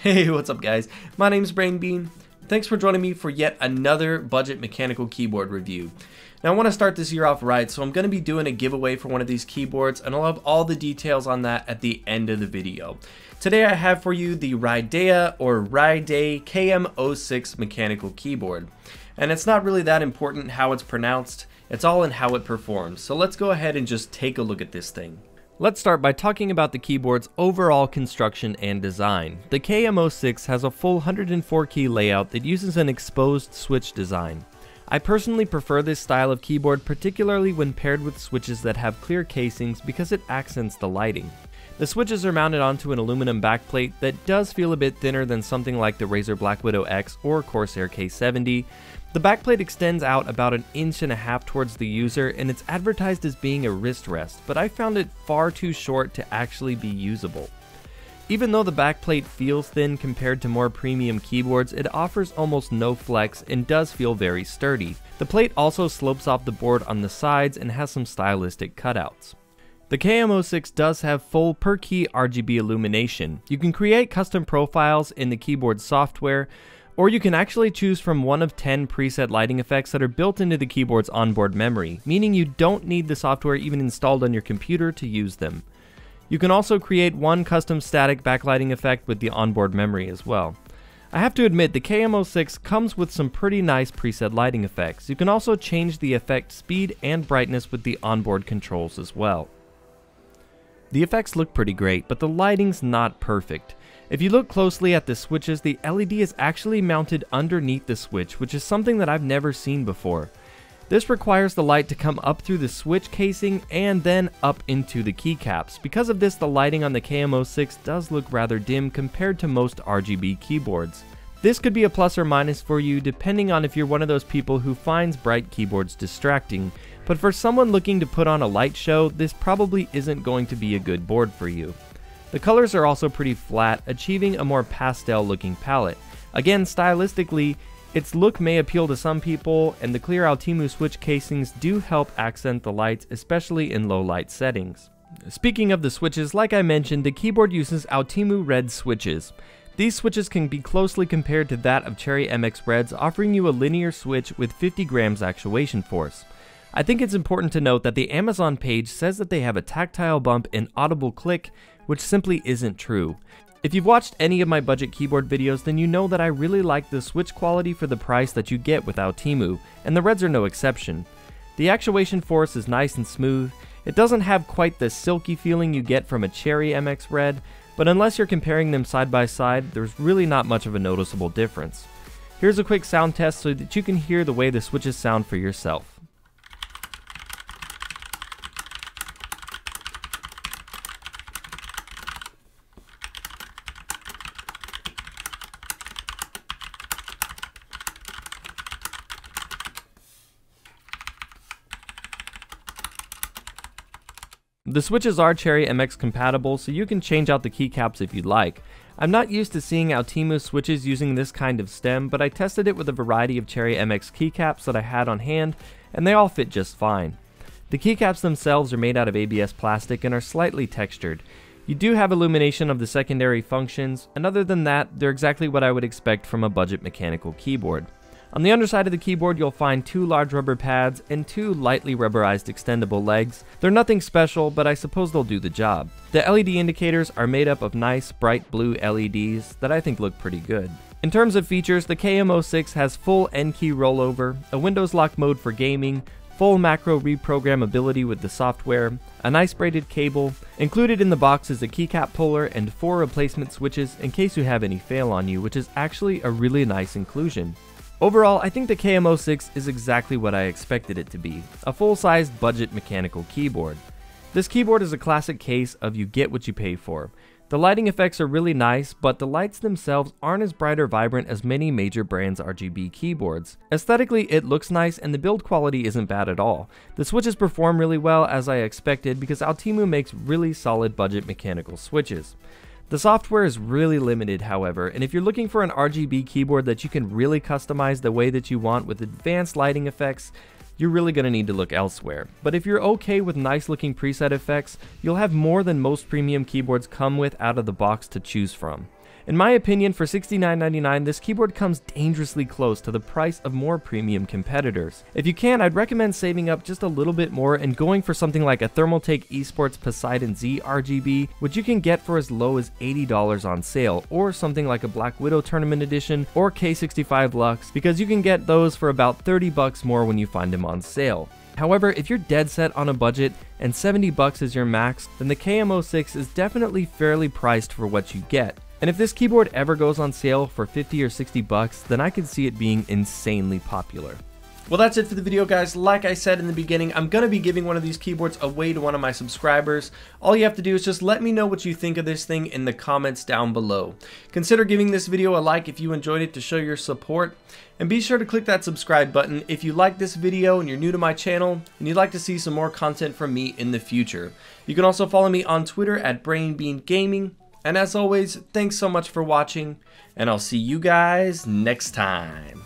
Hey, what's up guys? My name is BrainBean. Thanks for joining me for yet another budget mechanical keyboard review. Now I want to start this year off right, so I'm going to be doing a giveaway for one of these keyboards, and I'll have all the details on that at the end of the video. Today I have for you the REIDEA or REIDEA KM06 mechanical keyboard. And it's not really that important how it's pronounced, it's all in how it performs. So let's go ahead and just take a look at this thing. Let's start by talking about the keyboard's overall construction and design. The KM06 has a full 104 key layout that uses an exposed switch design. I personally prefer this style of keyboard, particularly when paired with switches that have clear casings because it accents the lighting. The switches are mounted onto an aluminum backplate that does feel a bit thinner than something like the Razer Black Widow X or Corsair K70. The backplate extends out about 1.5 inches towards the user, and it's advertised as being a wrist rest, but I found it far too short to actually be usable. Even though the backplate feels thin compared to more premium keyboards, it offers almost no flex and does feel very sturdy. The plate also slopes off the board on the sides and has some stylistic cutouts. The KM06 does have full per key RGB illumination. You can create custom profiles in the keyboard software, or you can actually choose from one of 10 preset lighting effects that are built into the keyboard's onboard memory, meaning you don't need the software even installed on your computer to use them. You can also create one custom static backlighting effect with the onboard memory as well. I have to admit, the KM06 comes with some pretty nice preset lighting effects. You can also change the effect speed and brightness with the onboard controls as well. The effects look pretty great, but the lighting's not perfect. If you look closely at the switches, the LED is actually mounted underneath the switch, which is something that I've never seen before. This requires the light to come up through the switch casing and then up into the keycaps. Because of this, the lighting on the KM06 does look rather dim compared to most RGB keyboards. This could be a plus or minus for you depending on if you're one of those people who finds bright keyboards distracting, but for someone looking to put on a light show, this probably isn't going to be a good board for you. The colors are also pretty flat, achieving a more pastel looking palette. Again, stylistically, its look may appeal to some people, and the clear Outemu switch casings do help accent the lights, especially in low light settings. Speaking of the switches, like I mentioned, the keyboard uses Outemu red switches. These switches can be closely compared to that of Cherry MX Reds, offering you a linear switch with 50 grams actuation force. I think it's important to note that the Amazon page says that they have a tactile bump and audible click, which simply isn't true. If you've watched any of my budget keyboard videos, then you know that I really like the switch quality for the price that you get with Outemu, and the Reds are no exception. The actuation force is nice and smooth. It doesn't have quite the silky feeling you get from a Cherry MX Red, but unless you're comparing them side by side, there's really not much of a noticeable difference. Here's a quick sound test so that you can hear the way the switches sound for yourself. The switches are Cherry MX compatible, so you can change out the keycaps if you'd like. I'm not used to seeing Outemu switches using this kind of stem, but I tested it with a variety of Cherry MX keycaps that I had on hand, and they all fit just fine. The keycaps themselves are made out of ABS plastic and are slightly textured. You do have illumination of the secondary functions, and other than that, they're exactly what I would expect from a budget mechanical keyboard. On the underside of the keyboard, you'll find 2 large rubber pads and 2 lightly rubberized extendable legs. They're nothing special, but I suppose they'll do the job. The LED indicators are made up of nice bright blue LEDs that I think look pretty good. In terms of features, the KM06 has full N-key rollover, a Windows lock mode for gaming, full macro reprogrammability with the software, a nice braided cable. Included in the box is a keycap puller and 4 replacement switches in case you have any fail on you, which is actually a really nice inclusion. Overall, I think the KM06 is exactly what I expected it to be, a full-sized budget mechanical keyboard. This keyboard is a classic case of you get what you pay for. The lighting effects are really nice, but the lights themselves aren't as bright or vibrant as many major brands' RGB keyboards. Aesthetically, it looks nice and the build quality isn't bad at all. The switches perform really well as I expected because Outemu makes really solid budget mechanical switches. The software is really limited, however, and if you're looking for an RGB keyboard that you can really customize the way that you want with advanced lighting effects, you're really going to need to look elsewhere. But if you're okay with nice looking preset effects, you'll have more than most premium keyboards come with out of the box to choose from. In my opinion, for $69.99, this keyboard comes dangerously close to the price of more premium competitors. If you can, I'd recommend saving up just a little bit more and going for something like a Thermaltake Esports Poseidon Z RGB, which you can get for as low as $80 on sale, or something like a Black Widow Tournament Edition or K65 Lux, because you can get those for about $30 more when you find them on sale. However, if you're dead set on a budget and $70 is your max, then the KM06 is definitely fairly priced for what you get. And if this keyboard ever goes on sale for $50 or $60, then I could see it being insanely popular. Well, that's it for the video, guys. Like I said in the beginning, I'm going to be giving one of these keyboards away to one of my subscribers. All you have to do is just let me know what you think of this thing in the comments down below. Consider giving this video a like if you enjoyed it to show your support. And be sure to click that subscribe button if you like this video and you're new to my channel and you'd like to see some more content from me in the future. You can also follow me on Twitter at BrainBeanGaming. And as always, thanks so much for watching, and I'll see you guys next time.